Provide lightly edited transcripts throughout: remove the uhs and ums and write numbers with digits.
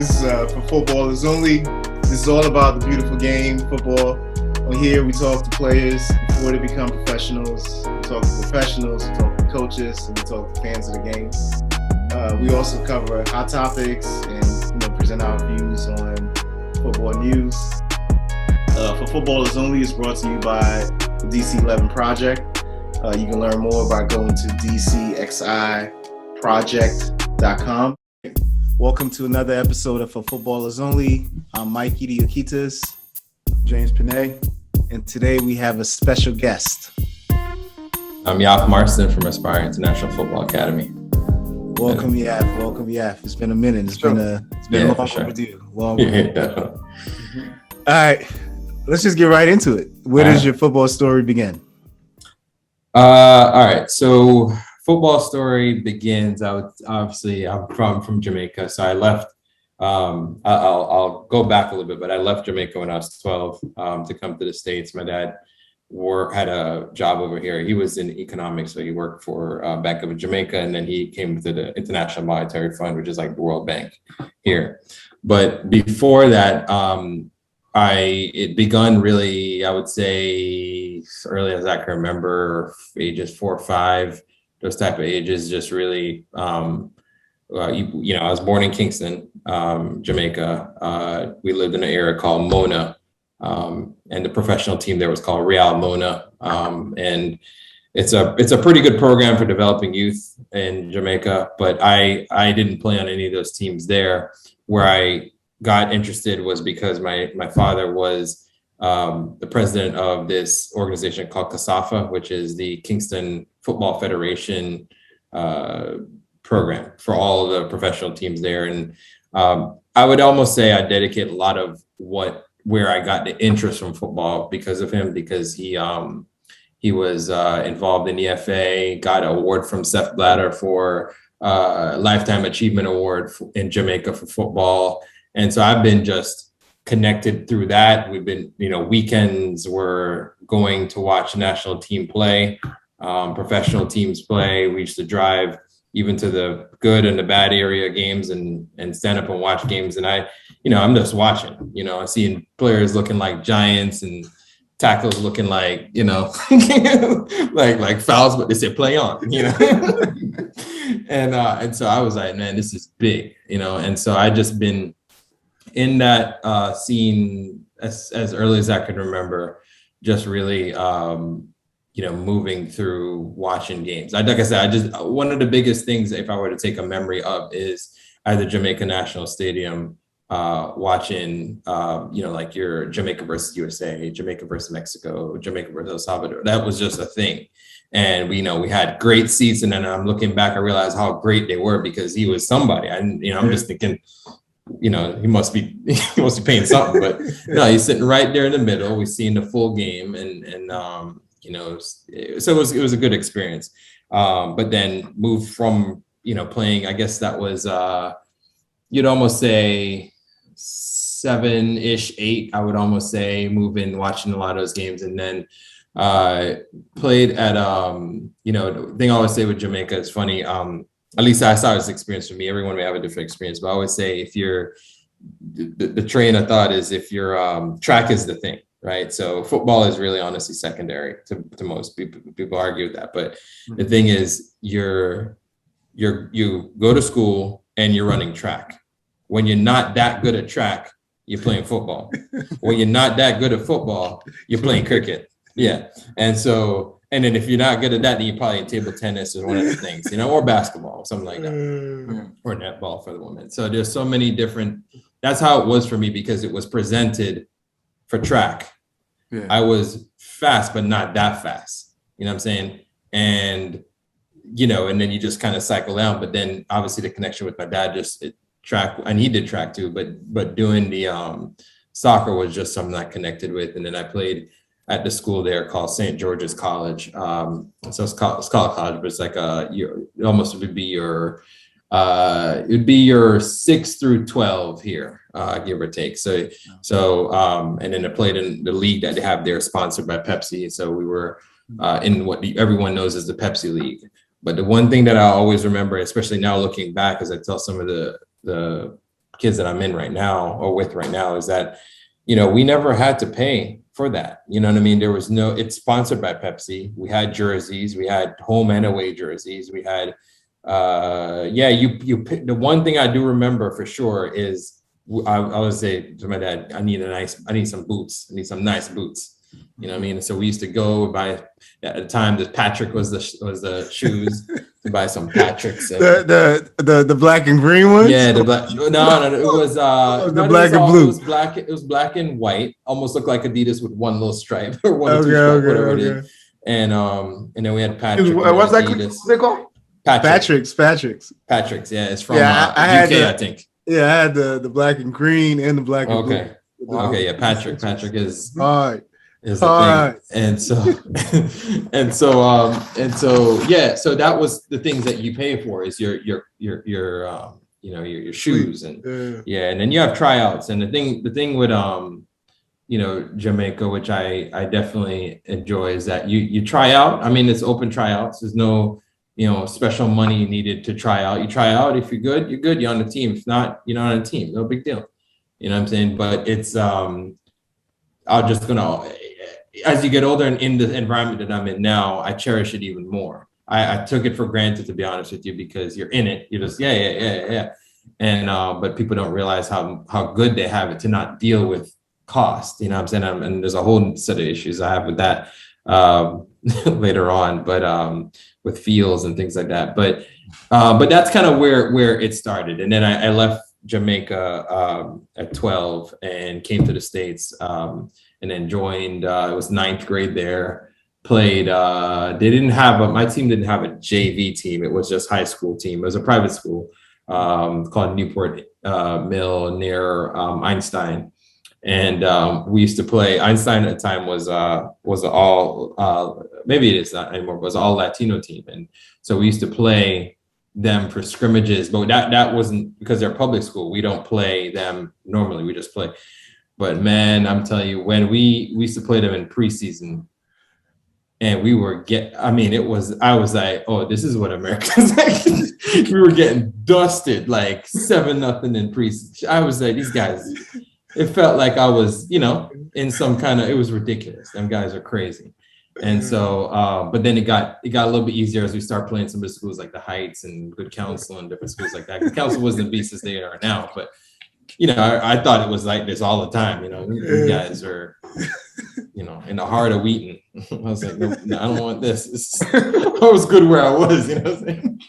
For footballers only. This is all about the beautiful game, football. On here, we talk to players before they become professionals. We talk to professionals, we talk to coaches, and we talk to fans of the game. We also cover hot topics and present our views on football news. For footballers only, it's brought to you by the DC11 Project. You can learn more by going to dcxiproject.com. Welcome to another episode of For Footballers Only. I'm Mike Idiokitas. James Panay. And today we have a special guest. I'm Yaf Marston from Aspire International Football Academy. Welcome, Yaf. Welcome, Yaf. It's been a minute. It's been long overdue. Long overdue. All right, let's just get right into it. Where does your football story begin? All right, so football story begins. I'm from Jamaica, so I left. I'll go back a little bit, but I left Jamaica when I was 12 to come to the States. My dad had a job over here. He was in economics, so he worked for Bank of Jamaica, and then he came to the International Monetary Fund, which is like the World Bank here. But before that, it begun really, I would say, as early as I can remember, ages 4 or 5. Those type of ages, just really, I was born in Kingston, Jamaica. We lived in an area called Mona, and the professional team there was called Real Mona. And it's a pretty good program for developing youth in Jamaica, but I didn't play on any of those teams there. Where I got interested was because my father was the president of this organization called CASAFA, which is the Kingston Football Federation program for all of the professional teams there. And I would almost say I dedicate a lot of where I got the interest from football because of him, because he was involved in the FA, got an award from Seth Blatter for Lifetime Achievement Award in Jamaica for football. And so I've been just connected through that. We've been, weekends we're going to watch national team play, professional teams play. We used to drive even to the good and the bad area games and stand up and watch games. And I'm just watching, I'm seeing players looking like giants and tackles looking like, like fouls, but they say play on, and so I was like, man, this is big, and so I just been in that scene as early as I could remember, just really, moving through watching games. Like I said, one of the biggest things, if I were to take a memory of, is at the Jamaica National Stadium, watching, like your Jamaica versus USA, Jamaica versus Mexico, Jamaica versus El Salvador. That was just a thing. And we had great seats. And then I'm looking back, I realized how great they were because he was somebody. I'm just thinking, he must be paying something, but no, he's sitting right there in the middle. We've seen the full game, and so it was a good experience. But then moved from playing, I guess that was you'd almost say 7-ish, 8. I would almost say moving, watching a lot of those games, and then played at the thing I always say with Jamaica is funny. At least I saw this experience for me. Everyone may have a different experience, but I always say if you're the train of thought is if your track is the thing, right? So football is really honestly secondary to most people. People argue with that, but the thing is you go to school and you're running track. When you're not that good at track, you're playing football. When you're not that good at football, you're playing cricket. Yeah, and then if you're not good at that, then you're probably in table tennis or one of the things, or basketball, or something like that, or netball for the women. So there's so many different. That's how it was for me because it was presented for track. Yeah. I was fast, but not that fast. You know what I'm saying? And and then you just kind of cycle down. But then obviously the connection with my dad track, and he did track too. But doing the soccer was just something I connected with, and then I played at the school there called St. George's College. So it's called college, but it's like it would be your 6 through 12 here, give or take. So and then I played in the league that they have there, sponsored by Pepsi. So we were in what everyone knows as the Pepsi League. But the one thing that I always remember, especially now looking back, as I tell some of the kids that I'm in right now or with right now is that, you know, we never had to pay for that. You know what I mean? There was no, it's sponsored by Pepsi. We had jerseys, we had home and away jerseys. We had, the one thing I do remember for sure is I would say to my dad, I need some boots. I need some nice boots. You know what I mean? And so we used to go buy, at the time that Patrick was the shoes, to buy some Patricks. And, the black and green ones? yeah, the black. No, it was the black and blue. It was black and white. Almost looked like Adidas with one little stripe or one or two stripe, whatever it is. And then we had Patrick. What's that called? Patrick's. Patrick's. Yeah, it's from UK, I think. Yeah, I had the black and green and the black and blue. Okay, yeah, Patrick is all right. Is the thing. And so yeah, so that was the things that you pay for is your shoes and and then you have tryouts. And the thing with Jamaica, which I definitely enjoy, is that you try out. I mean, it's open tryouts. There's no special money needed to try out. You try out. If you're good, you're on the team. If not, you're not on the team. No big deal. You know what I'm saying? But it's as you get older and in the environment that I'm in now, I cherish it even more. I took it for granted, to be honest with you, because you're in it. You're just, yeah. And, but people don't realize how good they have it to not deal with cost, you know what I'm saying? And there's a whole set of issues I have with that later on, but with feels and things like that. But that's kind of where it started. And then I left Jamaica at 12 and came to the States, and then joined, it was 9th grade there, played, my team didn't have a JV team. It was just high school team. It was a private school called Newport Mill near Einstein. And we used to play, Einstein at the time was all, maybe it is not anymore, but was all Latino team. And so we used to play them for scrimmages, but that wasn't because they're public school. We don't play them normally, we just play. But man, I'm telling you, when we used to play them in preseason, and I was like, oh, this is what America's like. We were getting dusted like 7-0 in preseason. I was like, these guys, it felt like I was, in some kind of, it was ridiculous. Them guys are crazy. And so, but then it got a little bit easier as we start playing some of the schools like the Heights and Good Counsel and different schools like that. Good Counsel wasn't the beast as they are now, but I thought it was like this all the time. You guys are, in the heart of Wheaton. I was like, no, I don't want this. I was good where I was, you know what I'm saying?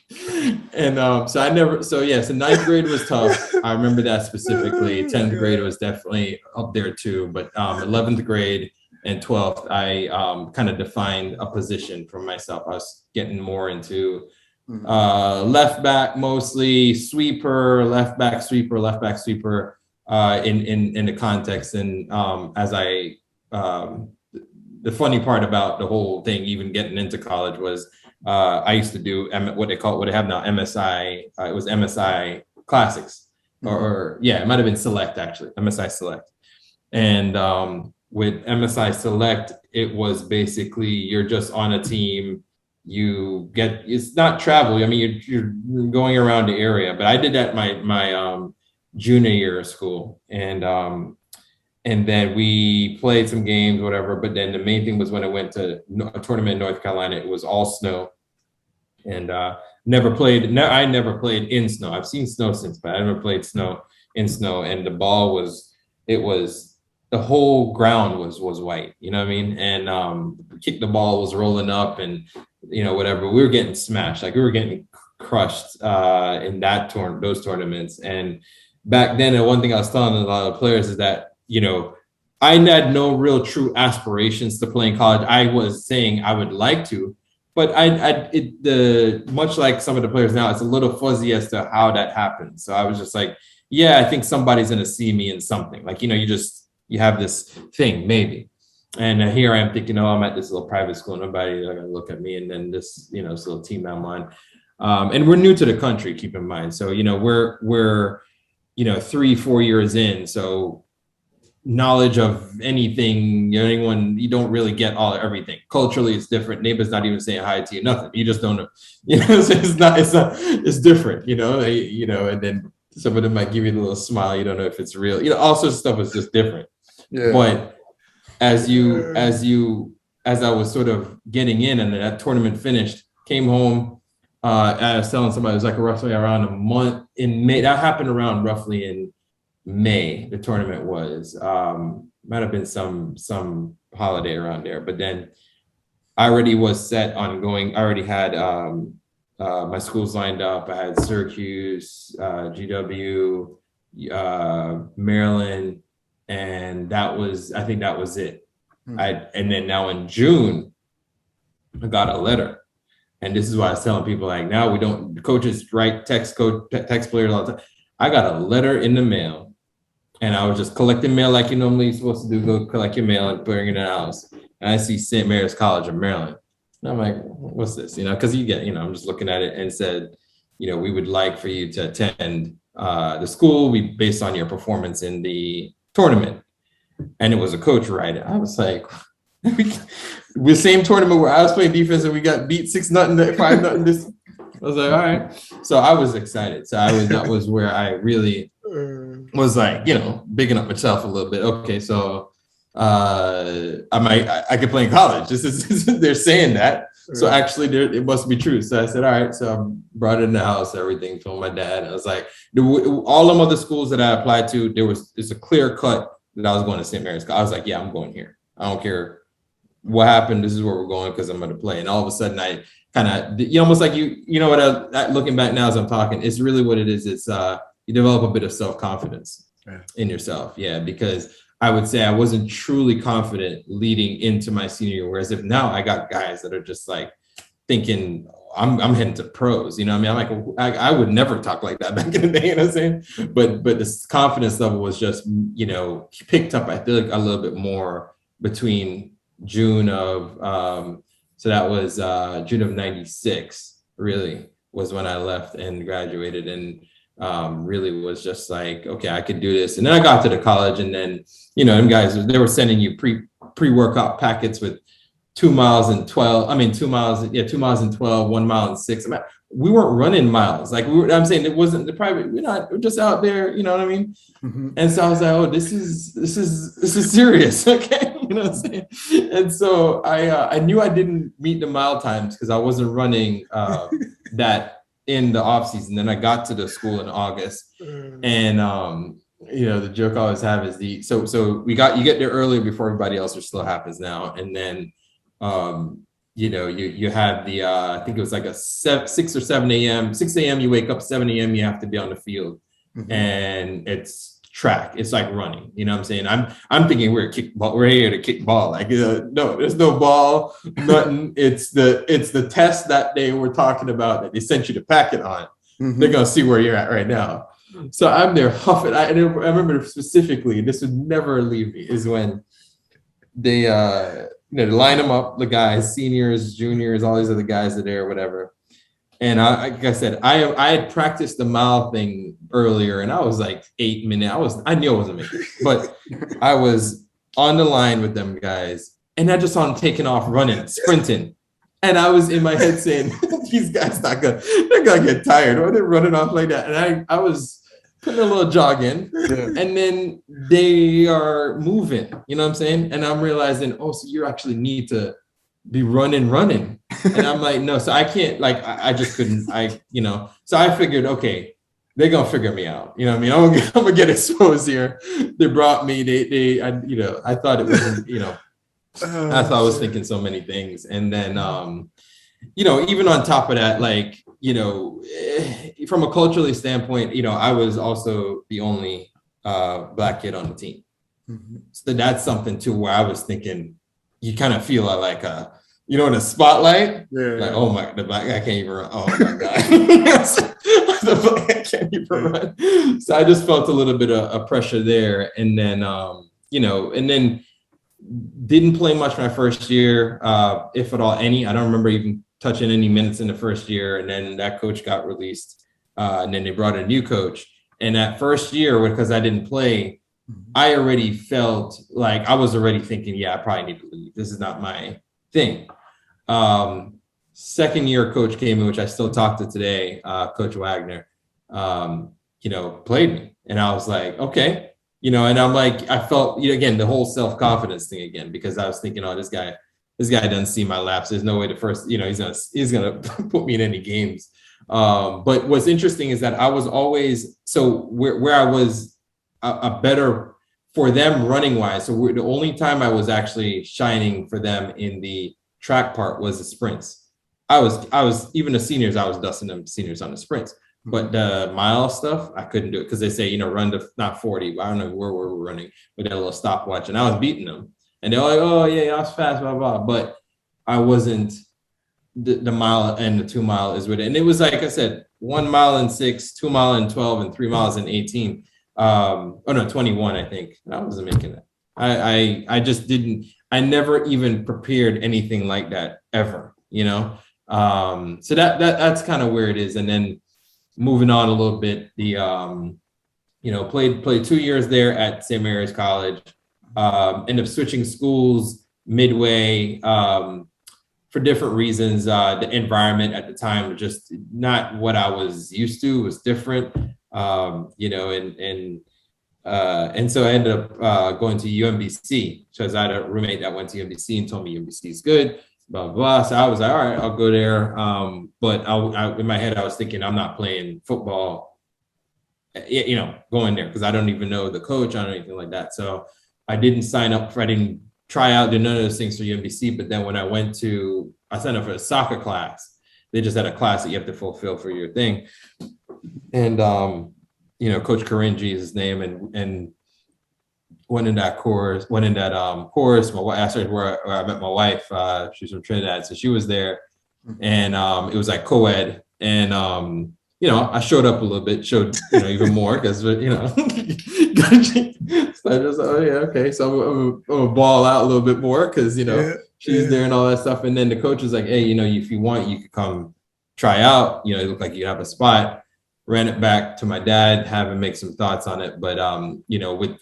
And so 9th grade was tough. I remember that specifically. 10th grade was definitely up there too. But 11th grade and 12th, I kind of defined a position for myself. I was getting more into left back, mostly sweeper, left back sweeper in the context. And the funny part about the whole thing, even getting into college, was I used to do what they have now, MSI. It was MSI Classics, or it might have been Select, actually, MSI Select. And with MSI Select, it was basically you're just on a team. It's not travel. I mean, you're going around the area. But I did that my junior year of school, and then we played some games, whatever. But then the main thing was when I went to a tournament in North Carolina, it was all snow. And I never played in snow. I've seen snow since, but I never played in snow. And the whole ground was white, you know what I mean? And the ball was rolling up and, whatever. We were getting smashed. Like we were getting crushed in those tournaments. And back then, and one thing I was telling a lot of players is that, I had no real true aspirations to play in college. I was saying I would like to, but much like some of the players now, it's a little fuzzy as to how that happened. So I was just like, yeah, I think somebody's going to see me in something. Like, you have this thing, maybe. And here I am thinking, I'm at this little private school, nobody's going to look at me. And then this little team I'm on. And we're new to the country, keep in mind. So, we're 3-4 years in. So knowledge of anything, anyone, you don't really get everything. Culturally, it's different. Neighbor's not even saying hi to you, nothing. You just don't know. So it's different, and then Some of them might give you the little smile. You don't know if it's real. You know, all sorts of stuff is just different. Yeah. But as I was sort of getting in and that tournament finished, came home, I was telling somebody it was like roughly around a month in May. That happened around roughly in May. The tournament was might have been some holiday around there, but then I already was set on going. I already had my schools lined up. I had Syracuse, GW, Maryland, and I think that was it. And then now in June, I got a letter. And this is why I was telling people, like, now we don't, coaches write text players all the time. I got a letter in the mail, and I was just collecting mail like you normally supposed to do, go collect your mail and bring it in the house. And I see St. Mary's College of Maryland. And I'm like, what's this? You know, because you get, I'm just looking at it and said, we would like for you to attend the school based on your performance in the tournament. And it was a coach writing. I was like, the same tournament where I was playing defense and we got beat 6-0, 5-0. This, I was like, all right. So I was excited. So that was where I really was like, bigging up myself a little bit. Okay, so I could play in college. They're saying that. So actually it must be true. So I said, all right. So I brought it in the house, everything, told my dad. I was like, all them other schools that I applied to, it's a clear cut that I was going to St. Mary's. I was like, yeah, I'm going here. I don't care what happened. This is where we're going because I'm going to play. And all of a sudden I kind of, almost like looking back now as I'm talking, it's really what it is. It's you develop a bit of self-confidence in yourself. Yeah, because I would say I wasn't truly confident leading into my senior year. Whereas if now I got guys that are just like thinking I'm heading to pros, I'm like, I would never talk like that back in the day, you know what I'm saying? But the confidence level was just, picked up, I feel like a little bit more between June of, so that was June of 96 really was when I left and graduated, and really was just like, okay, I could do this. And then I got to the college, and then, them guys, they were sending you pre-workout packets with 2 miles and 12, 2 miles and 12, 1 mile and 6. We weren't running miles. Like I'm saying, it wasn't the private, we're just out there, you know what I mean? Mm-hmm. And so I was like, oh, this is serious. Okay. You know what I'm saying? And so I knew I didn't meet the mile times because I wasn't running that in the off season. Then I got to the school in August, and the joke I always have is so you get there earlier before everybody else, which still happens now, and then you had the I think it was like a 6 or 7 a.m. 6 a.m. you wake up, 7 a.m. you have to be on the field, and it's track. It's like running. You know what I'm saying? I'm thinking we're here to kick ball. Like no, there's no ball, nothing. It's the test that they were talking about that they sent you the packet on. They're gonna see where you're at right now. So I'm there huffing. I remember specifically, this would never leave me, is when they line them up, the guys, seniors, juniors, all these other guys are there, whatever. And like I said, I had practiced the mile thing earlier, and I was like 8 minutes. I knew I wasn't making it, but I was on the line with them guys, and I just saw them taking off, running, sprinting. And I was in my head saying, these guys they're gonna get tired, or they're running off like that. And I was putting a little jog in, and then they are moving, you know what I'm saying? And I'm realizing, oh, so you actually need to be running. And I'm like, no, so I can't, like, I just couldn't, so I figured, okay, they're gonna figure me out. You know what I mean? I'm gonna get exposed here. They brought me, I thought it was, I thought I was thinking so many things. And then, even on top of that, like, from a culturally standpoint, I was also the only Black kid on the team. So that's something too, where I was thinking, you kind of feel like in a spotlight, like, oh my, the Black guy can't even run. Oh my God. The Black guy can't even run. So I just felt a little bit of pressure there. And then, and then didn't play much my first year, if at all any. I don't remember even touching any minutes in the first year. And then that coach got released. And then they brought in a new coach. And that first year, because I didn't play, I already felt like I was already thinking, yeah, I probably need to leave. This is not my thing. Second year coach came in, which I still talk to today, Coach Wagner. played me. And I was like, okay, and I'm like, I felt, again, the whole self-confidence thing again, because I was thinking, oh, this guy doesn't see my laps. There's no way to first, he's gonna put me in any games. But what's interesting is that I was always, so where I was a better for them running wise. So the only time I was actually shining for them in the track part was the sprints. I was even the seniors, I was dusting them seniors on the sprints. But the mile stuff, I couldn't do it because they say, run to not 40. I don't know where we're running, but that little stopwatch, and I was beating them. And they're like, oh, yeah, I was fast, blah, blah. But I wasn't the mile and the 2 mile is with it. And it was like I said, 1 mile and 6, 2 mile and 12, and 3 miles and 18. 21, I think. I wasn't making it. I just didn't, I never even prepared anything like that ever, So that's kind of where it is. And then moving on a little bit, the played 2 years there at St. Mary's College. Ended up switching schools midway for different reasons. The environment at the time was just not what I was used to. It was different, and so I ended up going to UMBC because I had a roommate that went to UMBC and told me UMBC is good. Blah, blah, blah. So I was like, all right, I'll go there. But I in my head, I was thinking I'm not playing football, going there because I don't even know the coach or anything like that. So I didn't sign up I didn't try out, did none of those things for UMBC. But then when I signed up for a soccer class. They just had a class that you have to fulfill for your thing. And, Coach Karinji is his name, and went in that course. My wife, actually where I met my wife. She's from Trinidad, so she was there, and it was like co-ed, and I showed up a little bit, showed even more because So I just okay, so I'm gonna ball out a little bit more because she's there and all that stuff. And then the coach was like, hey, if you want, you could come try out. It looked like you have a spot. Ran it back to my dad, have him make some thoughts on it. But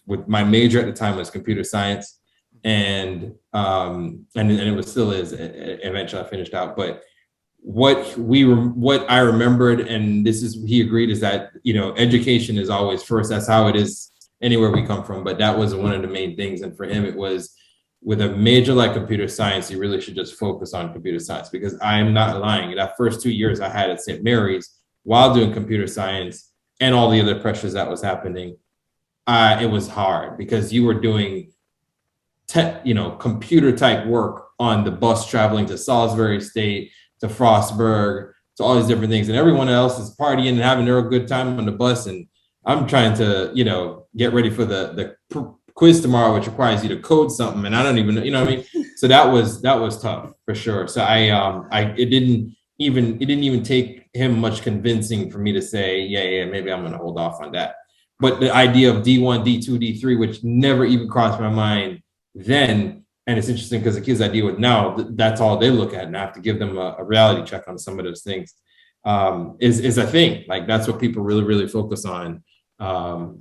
with my major at the time was computer science, and it was still is. Eventually, I finished out. But what I remembered, and he agreed, is that education is always first. That's how it is anywhere we come from. But that was one of the main things, and for him, it was with a major like computer science, you really should just focus on computer science, because I'm not lying. That first 2 years I had at St. Mary's, while doing computer science and all the other pressures that was happening, it was hard because you were doing computer type work on the bus traveling to Salisbury State, to Frostburg, to all these different things. And everyone else is partying and having a good time on the bus. And I'm trying to, get ready for the quiz tomorrow, which requires you to code something. And I don't even know, what I mean? So that was tough for sure. So it didn't even take him much convincing for me to say, yeah, maybe I'm going to hold off on that. But the idea of D1, D2, D3, which never even crossed my mind then. And it's interesting because the kids I deal with now, that's all they look at. And I have to give them a reality check on some of those things, is a thing. Like that's what people really, really focus on,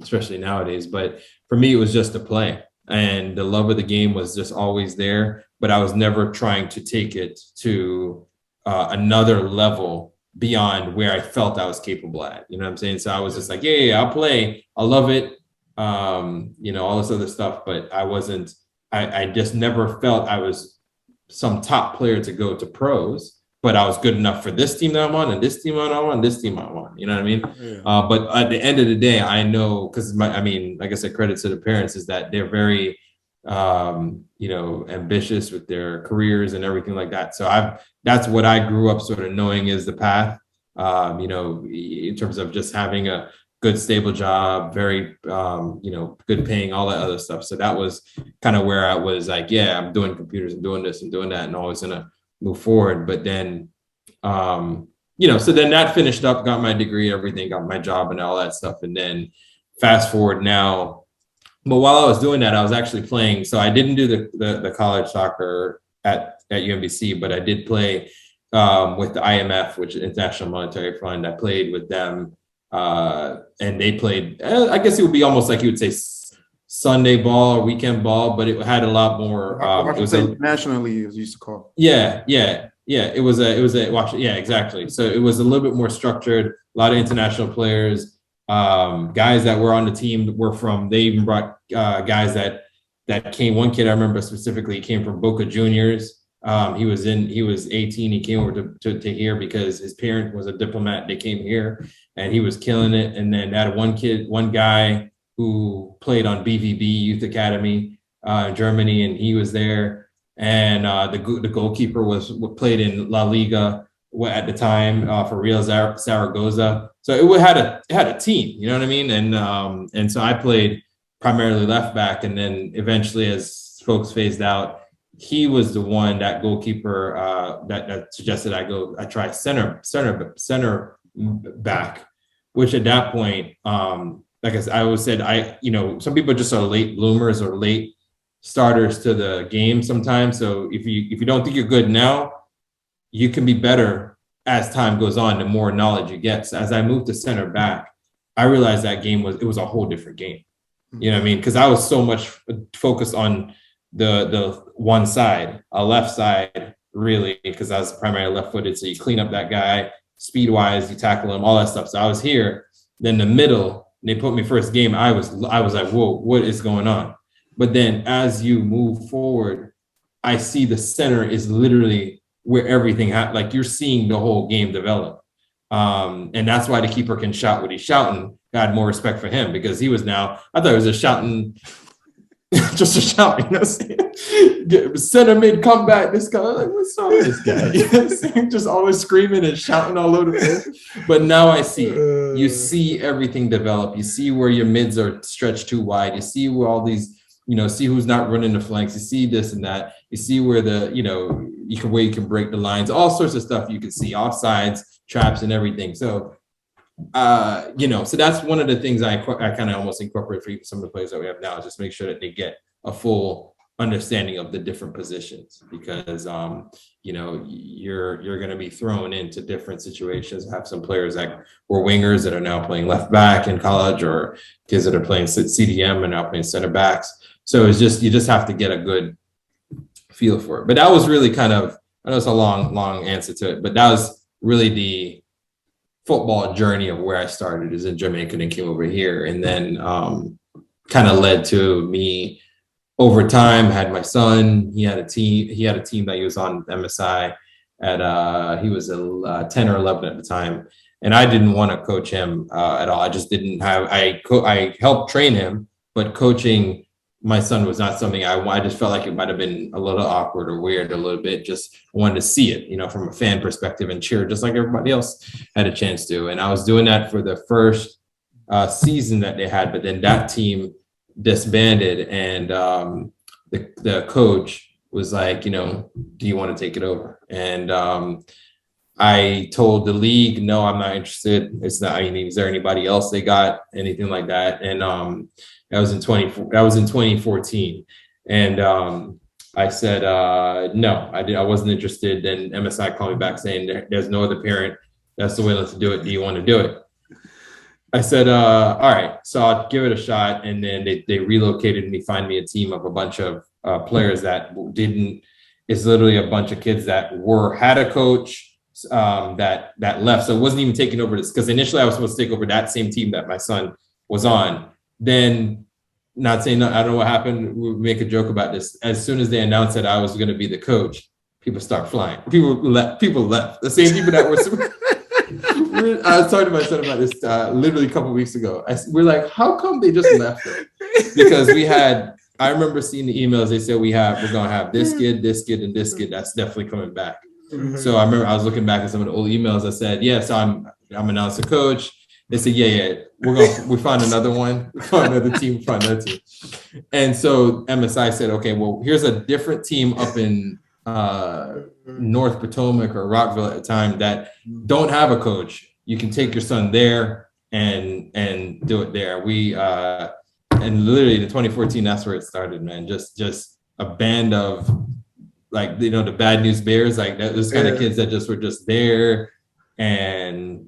especially nowadays. But for me, it was just to play. And the love of the game was just always there. But I was never trying to take it to another level beyond where I felt I was capable at. You know what I'm saying? So I was just like, yeah, I'll play. I love it. All this other stuff. But I just never felt I was some top player to go to pros, but I was good enough for this team that I'm on, and this team I'm on, and this team I'm on. You know what I mean? Yeah. But at the end of the day, I know, because like I said, credit to the parents is that they're very, ambitious with their careers and everything like that. So that's what I grew up sort of knowing is the path, in terms of just having a good, stable job, very, good paying, all that other stuff. So that was kind of where I was like, yeah, I'm doing computers and doing this and doing that and always going to move forward. But then, so then that finished up, got my degree, everything, got my job and all that stuff. And then fast forward now, but while I was doing that, I was actually playing. So I didn't do the college soccer at UMBC, but I did play with the IMF, which is International Monetary Fund. I played with them, and they played, I guess it would be almost like you would say Sunday ball or weekend ball, but it had a lot more. It was nationally, as used to call. Yeah. It was a exactly. So it was a little bit more structured, a lot of international players. Guys that were on the team were from, they even brought guys that came. One kid I remember specifically came from Boca Juniors. He was 18. He came over to here because his parent was a diplomat. They came here and he was killing it. And then that one guy who played on BVB Youth Academy in Germany, and he was there. And the goalkeeper played in La Liga at the time for Real Zaragoza. So it had a team, you know what I mean? And so I played primarily left back, and then eventually, as folks phased out, he was the one, that goalkeeper that suggested I try center back, which at that point, like I always said, some people just are late bloomers or late starters to the game sometimes. So if you don't think you're good now, you can be better as time goes on, the more knowledge you get. So as I moved to center back, I realized that it was a whole different game. You know what I mean? Because I was so much focused on the one side, a left side, really, because I was primarily left-footed. So you clean up that guy, speed-wise, you tackle him, all that stuff. So I was here. Then the middle, they put me first game. I was like, whoa, what is going on? But then as you move forward, I see the center is literally where everything like you're seeing the whole game develop. And that's why the keeper can shout what he's shouting. I had more respect for him because he was I thought he was just shouting, just a shout, you know what I'm saying? Center mid comeback, this guy, like, what's wrong with this guy? You know what I'm saying? Just always screaming and shouting all over the place. But now I see it. You see everything develop. You see where your mids are stretched too wide. You see where all these, see who's not running the flanks. You see this and that. You see where where you can break the lines, all sorts of stuff you can see, offsides, traps, and everything. So, so that's one of the things I kind of almost incorporate for some of the players that we have now, is just make sure that they get a full understanding of the different positions, because, you're going to be thrown into different situations. I have some players that were wingers that are now playing left back in college, or kids that are playing CDM and now playing center backs. So it's just, you just have to get a good feel for it. But that was really kind of, I know it's a long answer to it, but that was really the football journey of where I started, is in Jamaica and came over here. And then kind of led to me over time, had my son, he had a team that he was on MSI at, he was 10 or 11 at the time. And I didn't want to coach him at all. I just didn't have, I helped train him, but coaching my son was not something I just felt like it might've been a little awkward or weird a little bit. Just wanted to see it, from a fan perspective and cheer just like everybody else had a chance to. And I was doing that for the first season that they had, but then that team disbanded, and the coach was like, do you want to take it over? And I told the league, no, I'm not interested. It's not, is there anybody else they got, anything like that? And that was in 2014. And I said, no, I wasn't interested. Then MSI called me back saying, there's no other parent that's willing to do it. Do you want to do it? I said, all right, so I'll give it a shot. And then they relocated and they find me a team of a bunch of players that it's literally a bunch of kids that had a coach that left. So it wasn't even taking over this, because initially I was supposed to take over that same team that my son was on. Then, not saying, I don't know what happened, we make a joke about this. As soon as they announced that I was going to be the coach, people start flying. People left. The same people that were. I was talking to my son about this literally a couple of weeks ago. We're like, how come they just left it? Because I remember seeing the emails. They said we're going to have this kid, and this kid. That's definitely coming back. Mm-hmm. So I remember I was looking back at some of the old emails. I said, so I'm announced a coach. They said, we found another one. We found another team. And so MSI said, okay, well, here's a different team up in North Potomac or Rockville at the time that don't have a coach. You can take your son there and do it there. We and literally in 2014, that's where it started, man. Just a band of, like, the Bad News Bears, like those kind of kids that just were just there, and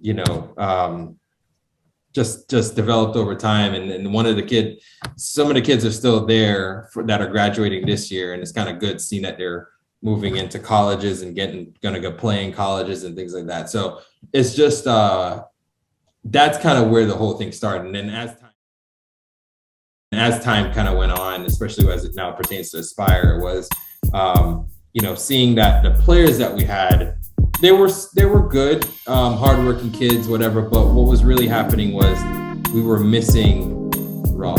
just developed over time. And some of the kids are still there that are graduating this year. And it's kind of good seeing that they're moving into colleges and going to go play in colleges and things like that. So it's just, that's kind of where the whole thing started. And then as time kind of went on, especially as it now pertains to Aspire, was seeing that the players that we had, they were good, hardworking kids, whatever. But what was really happening was we were missing raw